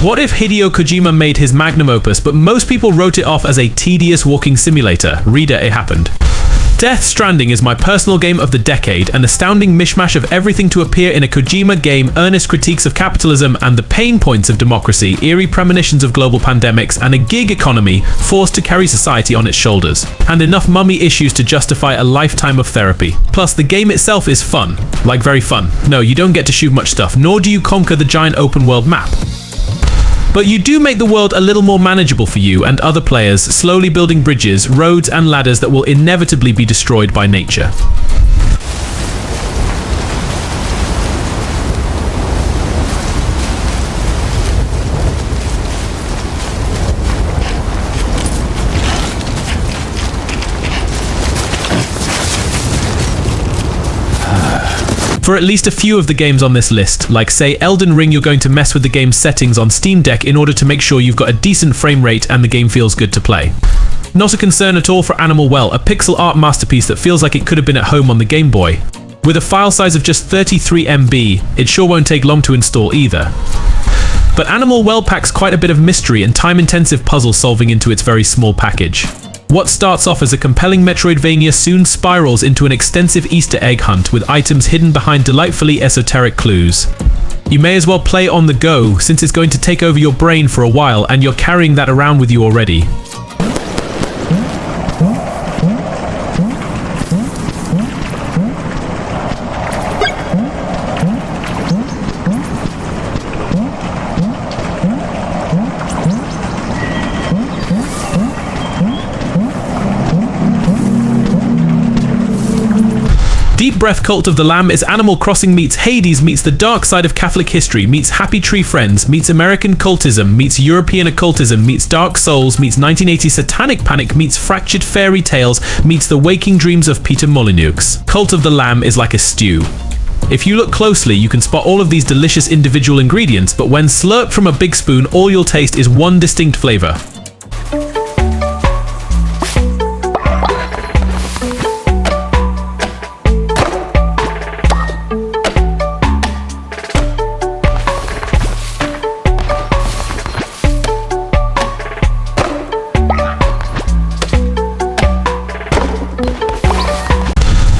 What if Hideo Kojima made his magnum opus, but most people wrote it off as a tedious walking simulator? Reader, it happened. Death Stranding is my personal game of the decade, an astounding mishmash of everything to appear in a Kojima game, earnest critiques of capitalism and the pain points of democracy, eerie premonitions of global pandemics, and a gig economy forced to carry society on its shoulders, and enough mummy issues to justify a lifetime of therapy. Plus, the game itself is fun. Like, very fun. No, you don't get to shoot much stuff, nor do you conquer the giant open world map. But you do make the world a little more manageable for you and other players, slowly building bridges, roads, and ladders that will inevitably be destroyed by nature. For at least a few of the games on this list, like say Elden Ring, you're going to mess with the game's settings on Steam Deck in order to make sure you've got a decent frame rate and the game feels good to play. Not a concern at all for Animal Well, a pixel art masterpiece that feels like it could have been at home on the Game Boy. With a file size of just 33 MB, it sure won't take long to install either. But Animal Well packs quite a bit of mystery and time-intensive puzzle solving into its very small package. What starts off as a compelling Metroidvania soon spirals into an extensive Easter egg hunt with items hidden behind delightfully esoteric clues. You may as well play on the go, since it's going to take over your brain for a while and you're carrying that around with you already. Deep Breath Cult of the Lamb is Animal Crossing meets Hades meets the dark side of Catholic history meets Happy Tree Friends meets American cultism meets European occultism meets Dark Souls meets 1980 Satanic Panic meets Fractured Fairy Tales meets the waking dreams of Peter Molyneux. Cult of the Lamb is like a stew. If you look closely, you can spot all of these delicious individual ingredients, but when slurped from a big spoon, all you'll taste is one distinct flavor.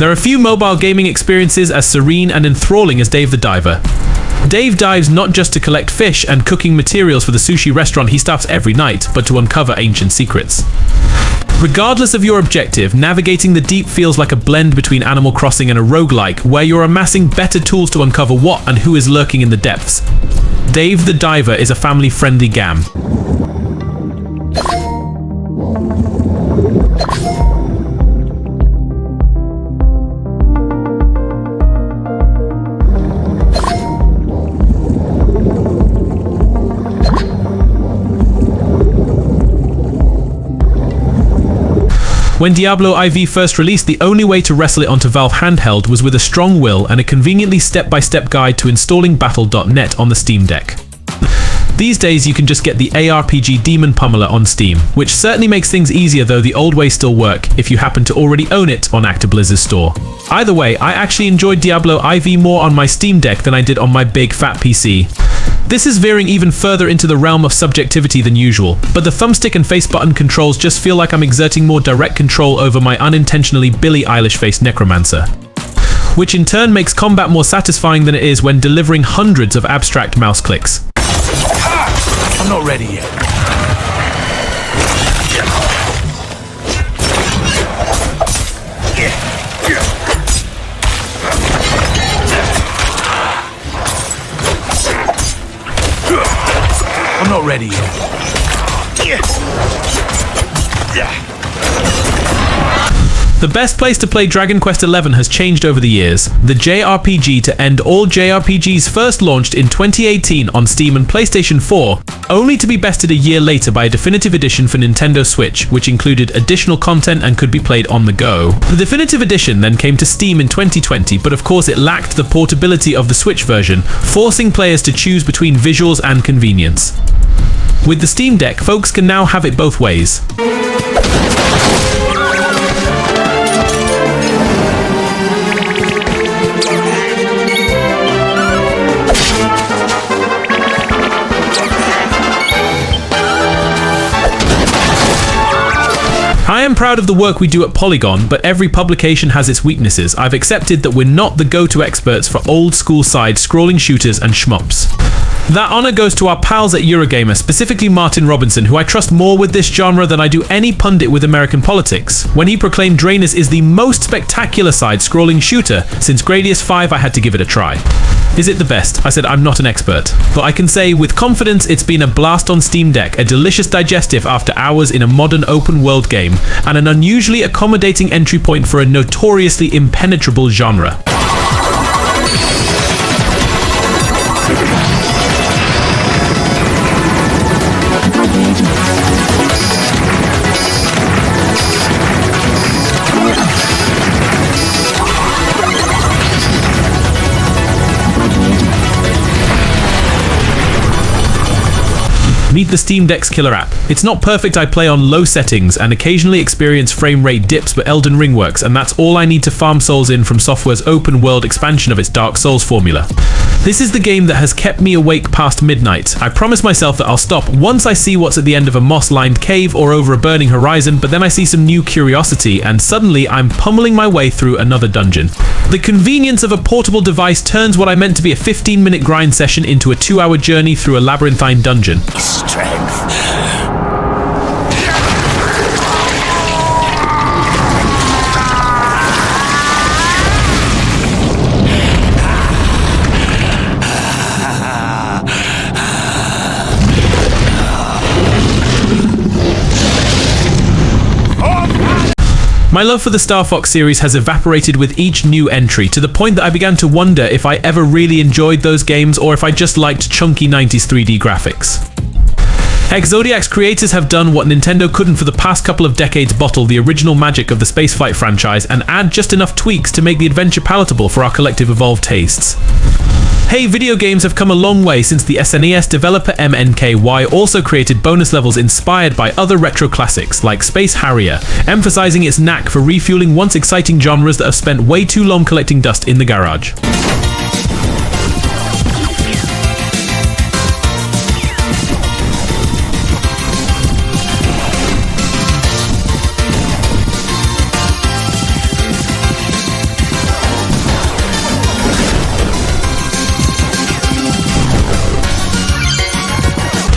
There are few mobile gaming experiences as serene and enthralling as Dave the Diver. Dave dives not just to collect fish and cooking materials for the sushi restaurant he staffs every night, but to uncover ancient secrets. Regardless of your objective, navigating the deep feels like a blend between Animal Crossing and a roguelike, where you're amassing better tools to uncover what and who is lurking in the depths. Dave the Diver is a family-friendly game. When Diablo IV first released, the only way to wrestle it onto Valve handheld was with a strong will and a conveniently step-by-step guide to installing Battle.net on the Steam Deck. These days you can just get the ARPG Demon Pummeler on Steam, which certainly makes things easier, though the old ways still work if you happen to already own it on Actiblizz's store. Either way, I actually enjoyed Diablo IV more on my Steam Deck than I did on my big fat PC. This is veering even further into the realm of subjectivity than usual, but the thumbstick and face button controls just feel like I'm exerting more direct control over my unintentionally Billie Eilish-faced necromancer. Which in turn makes combat more satisfying than it is when delivering hundreds of abstract mouse clicks. I'm not ready yet. I'm not ready yet. The best place to play Dragon Quest XI has changed over the years. The JRPG to end all JRPGs first launched in 2018 on Steam and PlayStation 4, only to be bested a year later by a definitive edition for Nintendo Switch, which included additional content and could be played on the go. The definitive edition then came to Steam in 2020, but of course it lacked the portability of the Switch version, forcing players to choose between visuals and convenience. With the Steam Deck, folks can now have it both ways. am proud of the work we do at Polygon, but every publication has its weaknesses. I've accepted that we're not the go-to experts for old-school side-scrolling shooters and shmups. That honor goes to our pals at Eurogamer, specifically Martin Robinson, who I trust more with this genre than I do any pundit with American politics. When he proclaimed Draenus is the most spectacular side-scrolling shooter, since Gradius 5 I had to give it a try. Is it the best? I said I'm not an expert, but I can say with confidence it's been a blast on Steam Deck, a delicious digestive after hours in a modern open-world game, and an unusually accommodating entry point for a notoriously impenetrable genre. Meet the Steam Deck's killer app. It's not perfect, I play on low settings and occasionally experience frame rate dips, but Elden Ring works, and that's all I need to farm souls in from Software's open world expansion of its Dark Souls formula. This is the game that has kept me awake past midnight. I promise myself that I'll stop once I see what's at the end of a moss-lined cave or over a burning horizon, but then I see some new curiosity and suddenly I'm pummeling my way through another dungeon. The convenience of a portable device turns what I meant to be a 15-minute grind session into a 2-hour journey through a labyrinthine dungeon. Strength. My love for the Star Fox series has evaporated with each new entry, to the point that I began to wonder if I ever really enjoyed those games or if I just liked chunky 90s 3D graphics. Heck, Zodiac's creators have done what Nintendo couldn't for the past couple of decades: bottle the original magic of the spaceflight franchise and add just enough tweaks to make the adventure palatable for our collective evolved tastes. Hey, video games have come a long way since the SNES. Developer MNKY also created bonus levels inspired by other retro classics like Space Harrier, emphasizing its knack for refueling once exciting genres that have spent way too long collecting dust in the garage.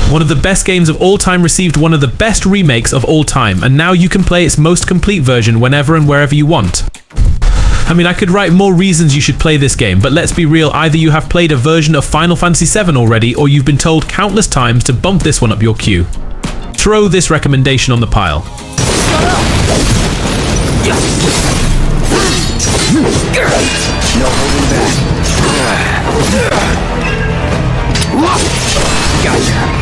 One of the best games of all time received one of the best remakes of all time, and now you can play its most complete version whenever and wherever you want. I mean, I could write more reasons you should play this game, but let's be real, either you have played a version of Final Fantasy VII already, or you've been told countless times to bump this one up your queue. Throw this recommendation on the pile. No holding back. Gotcha.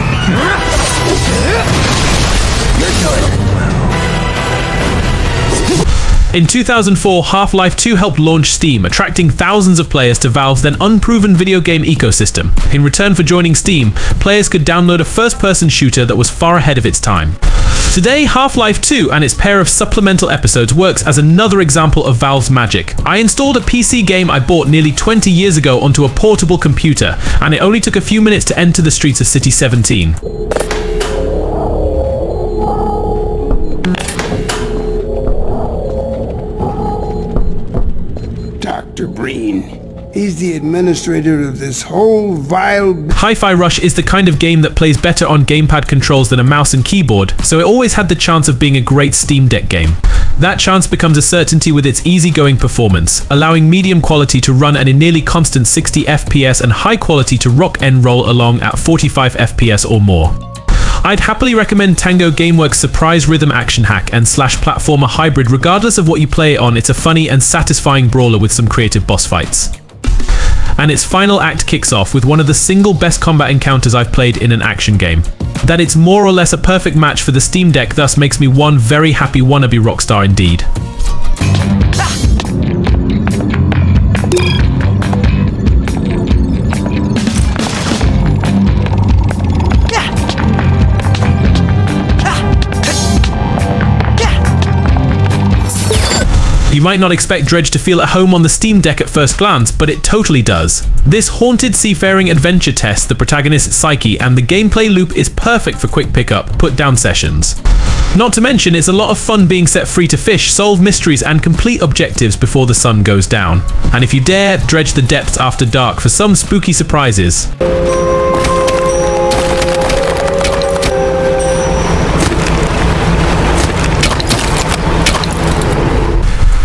In 2004, Half-Life 2 helped launch Steam, attracting thousands of players to Valve's then unproven video game ecosystem. In return for joining Steam, players could download a first-person shooter that was far ahead of its time. Today, Half-Life 2 and its pair of supplemental episodes works as another example of Valve's magic. I installed a PC game I bought nearly 20 years ago onto a portable computer, and it only took a few minutes to enter the streets of City 17. Dr. Breen. He's the administrator of this whole vile... Hi-Fi Rush is the kind of game that plays better on gamepad controls than a mouse and keyboard, so it always had the chance of being a great Steam Deck game. That chance becomes a certainty with its easygoing performance, allowing medium quality to run at a nearly constant 60 FPS and high quality to rock and roll along at 45 FPS or more. I'd happily recommend Tango Gameworks' surprise rhythm action hack and slash platformer hybrid. Regardless of what you play it on, it's a funny and satisfying brawler with some creative boss fights. And its final act kicks off with one of the single best combat encounters I've played in an action game. That it's more or less a perfect match for the Steam Deck thus makes me one very happy wannabe rockstar indeed. You might not expect Dredge to feel at home on the Steam Deck at first glance, but it totally does. This haunted seafaring adventure tests the protagonist's psyche, and the gameplay loop is perfect for quick pickup, put down sessions. Not to mention, it's a lot of fun being set free to fish, solve mysteries, and complete objectives before the sun goes down. And if you dare, dredge the depths after dark for some spooky surprises.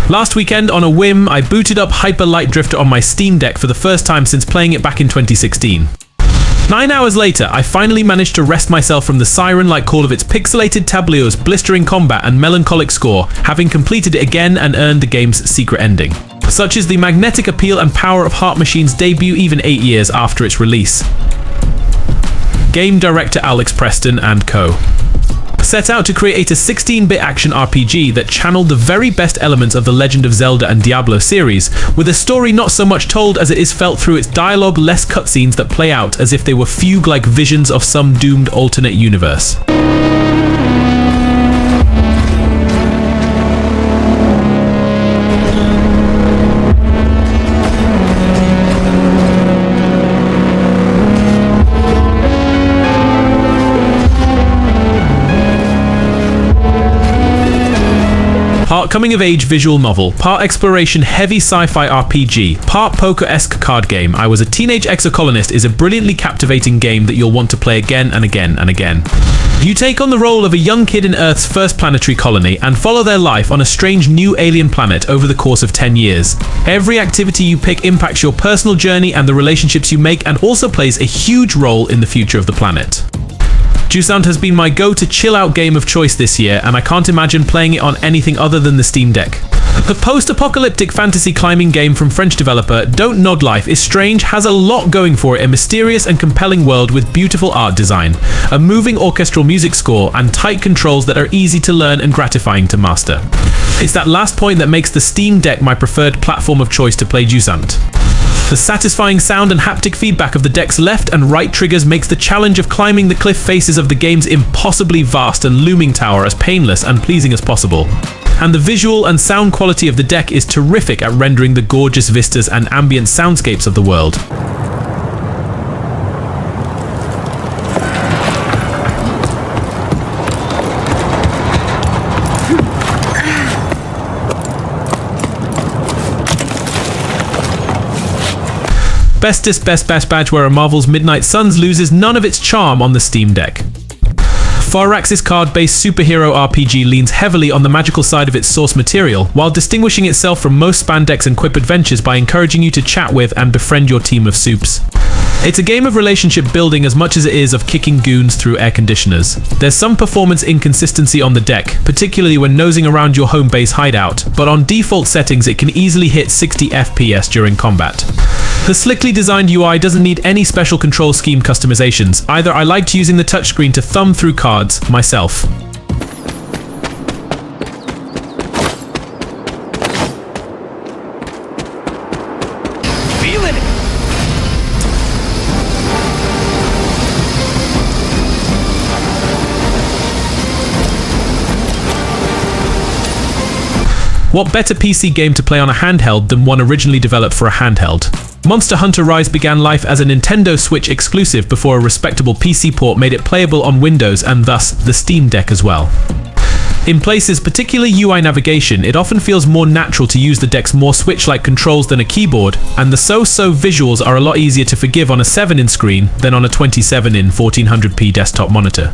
Last weekend, on a whim, I booted up Hyperlight Drifter on my Steam Deck for the first time since playing it back in 2016. 9 hours later, I finally managed to wrest myself from the siren-like call of its pixelated tableaus, blistering combat, and melancholic score, having completed it again and earned the game's secret ending. Such is the magnetic appeal and power of Heart Machine's debut even 8 years after its release. Game director Alex Preston and co. set out to create a 16-bit action RPG that channeled the very best elements of the Legend of Zelda and Diablo series, with a story not so much told as it is felt through its dialogue, less cutscenes that play out as if they were fugue-like visions of some doomed alternate universe. Part coming-of-age visual novel, part exploration-heavy sci-fi RPG, part poker-esque card game, I Was a Teenage Colonist is a brilliantly captivating game that you'll want to play again and again and again. You take on the role of a young kid in Earth's first planetary colony and follow their life on a strange new alien planet over the course of 10 years. Every activity you pick impacts your personal journey and the relationships you make, and also plays a huge role in the future of the planet. Dant has been my go-to chill-out game of choice this year, and I can't imagine playing it on anything other than the Steam Deck. The post-apocalyptic fantasy climbing game from French developer Don't Nod Life is strange, has a lot going for it, a mysterious and compelling world with beautiful art design, a moving orchestral music score, and tight controls that are easy to learn and gratifying to master. It's that last point that makes the Steam Deck my preferred platform of choice to play Dant. The satisfying sound and haptic feedback of the deck's left and right triggers makes the challenge of climbing the cliff faces of the game's impossibly vast and looming tower as painless and pleasing as possible. And the visual and sound quality of the deck is terrific at rendering the gorgeous vistas and ambient soundscapes of the world. Bestest best badge where Marvel's Midnight Suns loses none of its charm on the Steam Deck. Firaxis card-based superhero RPG leans heavily on the magical side of its source material, while distinguishing itself from most spandex and quip adventures by encouraging you to chat with and befriend your team of soups. It's a game of relationship building as much as it is of kicking goons through air conditioners. There's some performance inconsistency on the deck, particularly when nosing around your home base hideout, but on default settings it can easily hit 60 FPS during combat. The slickly designed UI doesn't need any special control scheme customizations. Either I liked using the touchscreen to thumb through cards myself. Feeling it. What better PC game to play on a handheld than one originally developed for a handheld? Monster Hunter Rise began life as a Nintendo Switch exclusive before a respectable PC port made it playable on Windows and thus the Steam Deck as well. In places, particularly UI navigation, it often feels more natural to use the deck's more Switch-like controls than a keyboard, and the so-so visuals are a lot easier to forgive on a 7-inch screen than on a 27-in 1400p desktop monitor.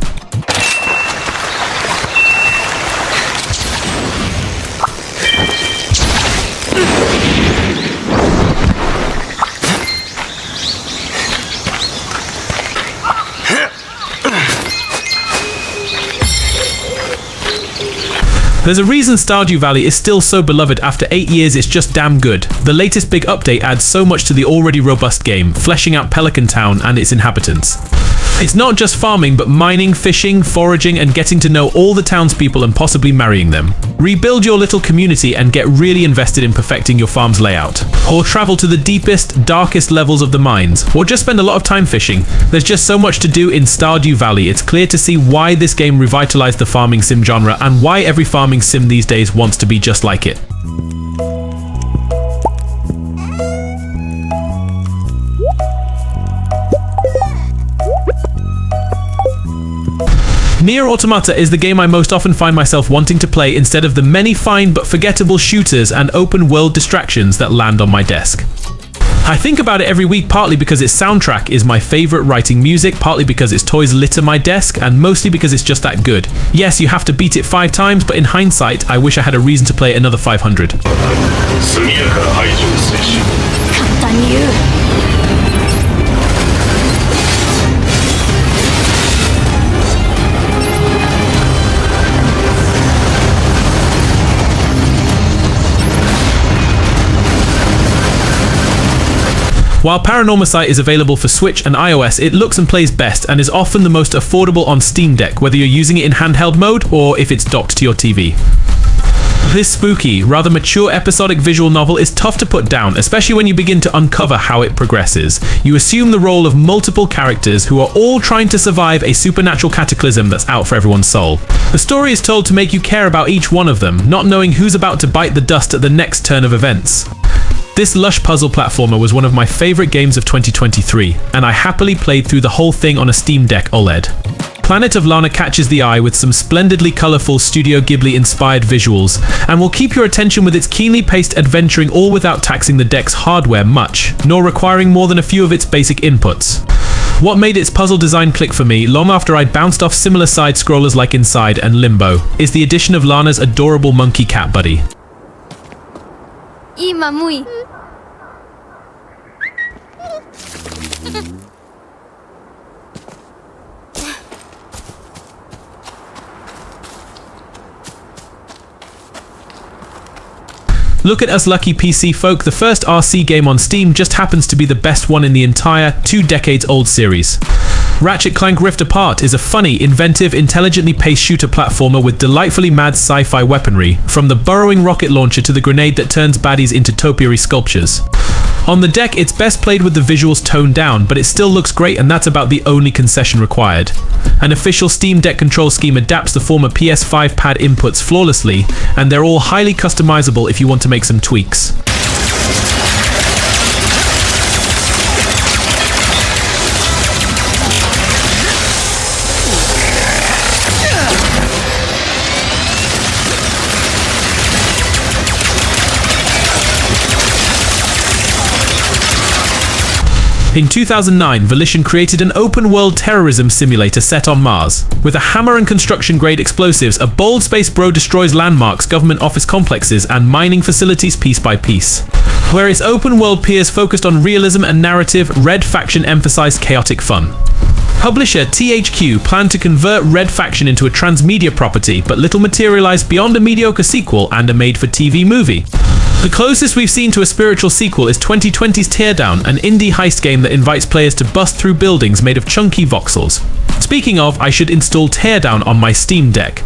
There's a reason Stardew Valley is still so beloved. After 8 years, it's just damn good. The latest big update adds so much to the already robust game, fleshing out Pelican Town and its inhabitants. It's not just farming, but mining, fishing, foraging, and getting to know all the townspeople and possibly marrying them. Rebuild your little community and get really invested in perfecting your farm's layout. Or travel to the deepest, darkest levels of the mines. Or just spend a lot of time fishing. There's just so much to do in Stardew Valley. It's clear to see why this game revitalized the farming sim genre and why every farming sim these days wants to be just like it. NieR Automata is the game I most often find myself wanting to play instead of the many fine but forgettable shooters and open world distractions that land on my desk. I think about it every week, partly because its soundtrack is my favorite writing music, partly because its toys litter my desk, and mostly because it's just that good. Yes, you have to beat it 5 times, but in hindsight, I wish I had a reason to play another 500. 簡単に言う。While Paranormal Sight is available for Switch and iOS, it looks and plays best and is often the most affordable on Steam Deck, whether you're using it in handheld mode or if it's docked to your TV. This spooky, rather mature episodic visual novel is tough to put down, especially when you begin to uncover how it progresses. You assume the role of multiple characters who are all trying to survive a supernatural cataclysm that's out for everyone's soul. The story is told to make you care about each one of them, not knowing who's about to bite the dust at the next turn of events. This lush puzzle platformer was one of my favorite games of 2023, and I happily played through the whole thing on a Steam Deck OLED. Planet of Lana catches the eye with some splendidly colourful Studio Ghibli-inspired visuals, and will keep your attention with its keenly paced adventuring, all without taxing the deck's hardware much, nor requiring more than a few of its basic inputs. What made its puzzle design click for me, long after I'd bounced off similar side-scrollers like Inside and Limbo, is the addition of Lana's adorable monkey cat buddy. Ima muy. Look at us lucky PC folk, the first RC game on Steam just happens to be the best one in the entire 2 decades old series. Ratchet Clank Rift Apart is a funny, inventive, intelligently paced shooter platformer with delightfully mad sci-fi weaponry, from the burrowing rocket launcher to the grenade that turns baddies into topiary sculptures. On the deck, it's best played with the visuals toned down, but it still looks great, and that's about the only concession required. An official Steam Deck control scheme adapts the former PS5 pad inputs flawlessly, and they're all highly customizable if you want to make some tweaks. In 2009, Volition created an open-world terrorism simulator set on Mars. With a hammer and construction-grade explosives, a bold space bro destroys landmarks, government office complexes, and mining facilities piece by piece. Where its open-world peers focused on realism and narrative, Red Faction emphasized chaotic fun. Publisher THQ planned to convert Red Faction into a transmedia property, but little materialized beyond a mediocre sequel and a made-for-TV movie. The closest we've seen to a spiritual sequel is 2020's Teardown, an indie heist game that invites players to bust through buildings made of chunky voxels. Speaking of, I should install Teardown on my Steam Deck.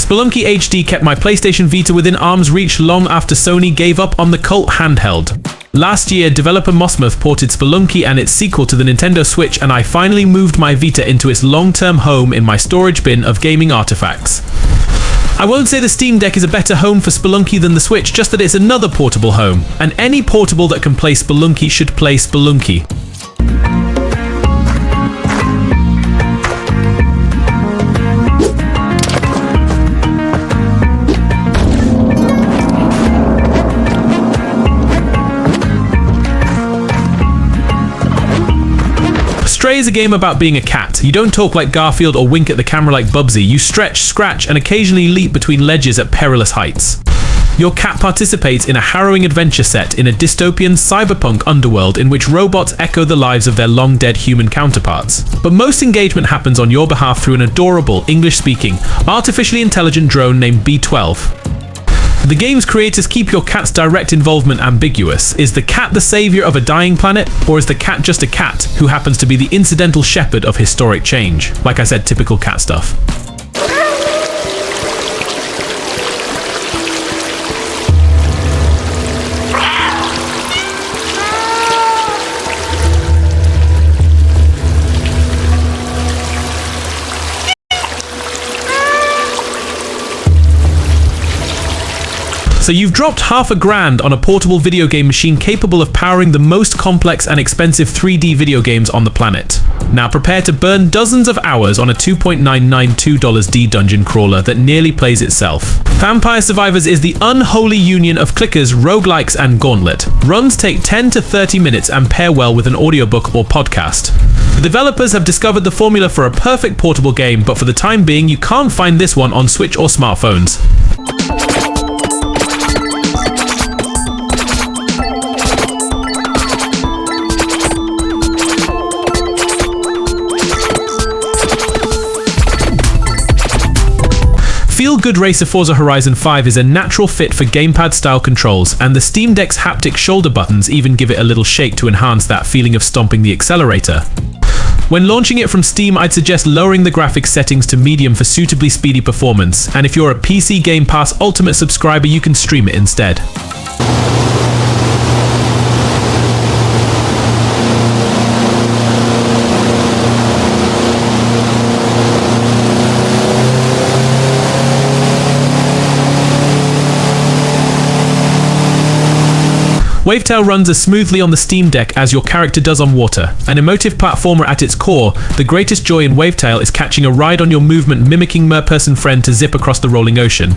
Spelunky HD kept my PlayStation Vita within arm's reach long after Sony gave up on the cult handheld. Last year, developer Mossmouth ported Spelunky and its sequel to the Nintendo Switch, and I finally moved my Vita into its long-term home in my storage bin of gaming artifacts. I won't say the Steam Deck is a better home for Spelunky than the Switch, just that it's another portable home, and any portable that can play Spelunky should play Spelunky. Stray is a game about being a cat. You don't talk like Garfield or wink at the camera like Bubsy. You stretch, scratch, and occasionally leap between ledges at perilous heights. Your cat participates in a harrowing adventure set in a dystopian cyberpunk underworld in which robots echo the lives of their long-dead human counterparts. But most engagement happens on your behalf through an adorable, English-speaking, artificially intelligent drone named B12. The game's creators keep your cat's direct involvement ambiguous. Is the cat the savior of a dying planet, or is the cat just a cat who happens to be the incidental shepherd of historic change? Like I said, typical cat stuff. So you've dropped $500 on a portable video game machine capable of powering the most complex and expensive 3D video games on the planet. Now prepare to burn dozens of hours on a $2.992 D dungeon crawler that nearly plays itself. Vampire Survivors is the unholy union of clickers, roguelikes, and gauntlet. Runs take 10 to 30 minutes and pair well with an audiobook or podcast. The developers have discovered the formula for a perfect portable game, but for the time being you can't find this one on Switch or smartphones. Feel-good racer Forza Horizon 5 is a natural fit for gamepad-style controls, and the Steam Deck's haptic shoulder buttons even give it a little shake to enhance that feeling of stomping the accelerator. When launching it from Steam, I'd suggest lowering the graphics settings to medium for suitably speedy performance, and if you're a PC Game Pass Ultimate subscriber, you can stream it instead. Wavetail runs as smoothly on the Steam Deck as your character does on water. An emotive platformer at its core, the greatest joy in Wavetail is catching a ride on your movement, mimicking mer-person friend to zip across the rolling ocean.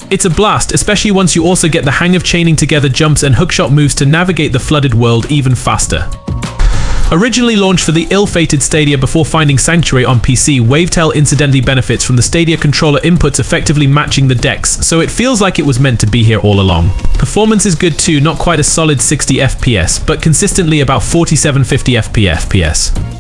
It's a blast, especially once you also get the hang of chaining together jumps and hookshot moves to navigate the flooded world even faster. Originally launched for the ill-fated Stadia before finding sanctuary on PC, Wavetail incidentally benefits from the Stadia controller inputs effectively matching the decks, so it feels like it was meant to be here all along. Performance is good too, not quite a solid 60 FPS, but consistently about 47-50 FPS.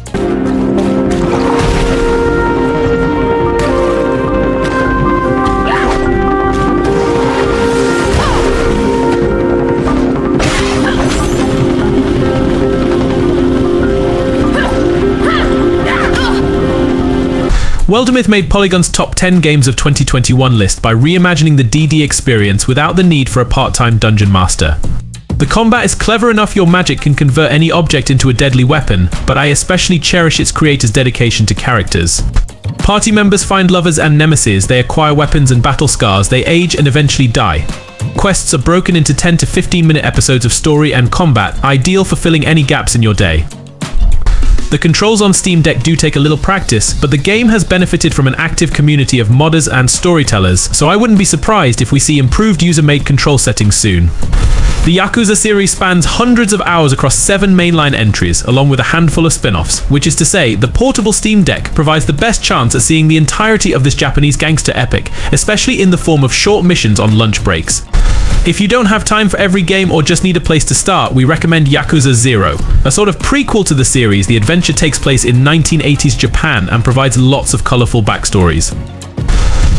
Weldermyth made Polygon's top 10 games of 2021 list by reimagining the DD experience without the need for a part-time dungeon master. The combat is clever enough your magic can convert any object into a deadly weapon, but I especially cherish its creators' dedication to characters. Party members find lovers and nemesis, they acquire weapons and battle scars, they age and eventually die. Quests are broken into 10 to 15-minute episodes of story and combat, ideal for filling any gaps in your day. The controls on Steam Deck do take a little practice, but the game has benefited from an active community of modders and storytellers, so I wouldn't be surprised if we see improved user-made control settings soon. The Yakuza series spans hundreds of hours across 7 mainline entries, along with a handful of spin-offs, which is to say, the portable Steam Deck provides the best chance at seeing the entirety of this Japanese gangster epic, especially in the form of short missions on lunch breaks. If you don't have time for every game or just need a place to start, we recommend Yakuza Zero. A sort of prequel to the series, the adventure takes place in 1980s Japan and provides lots of colourful backstories.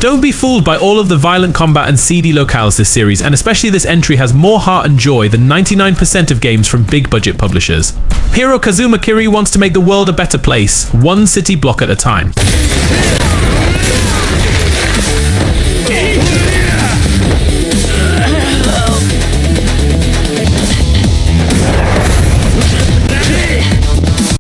Don't be fooled by all of the violent combat and seedy locales this series, and especially this entry has more heart and joy than 99% of games from big budget publishers. Hiro Kazuma Kiri wants to make the world a better place, one city block at a time.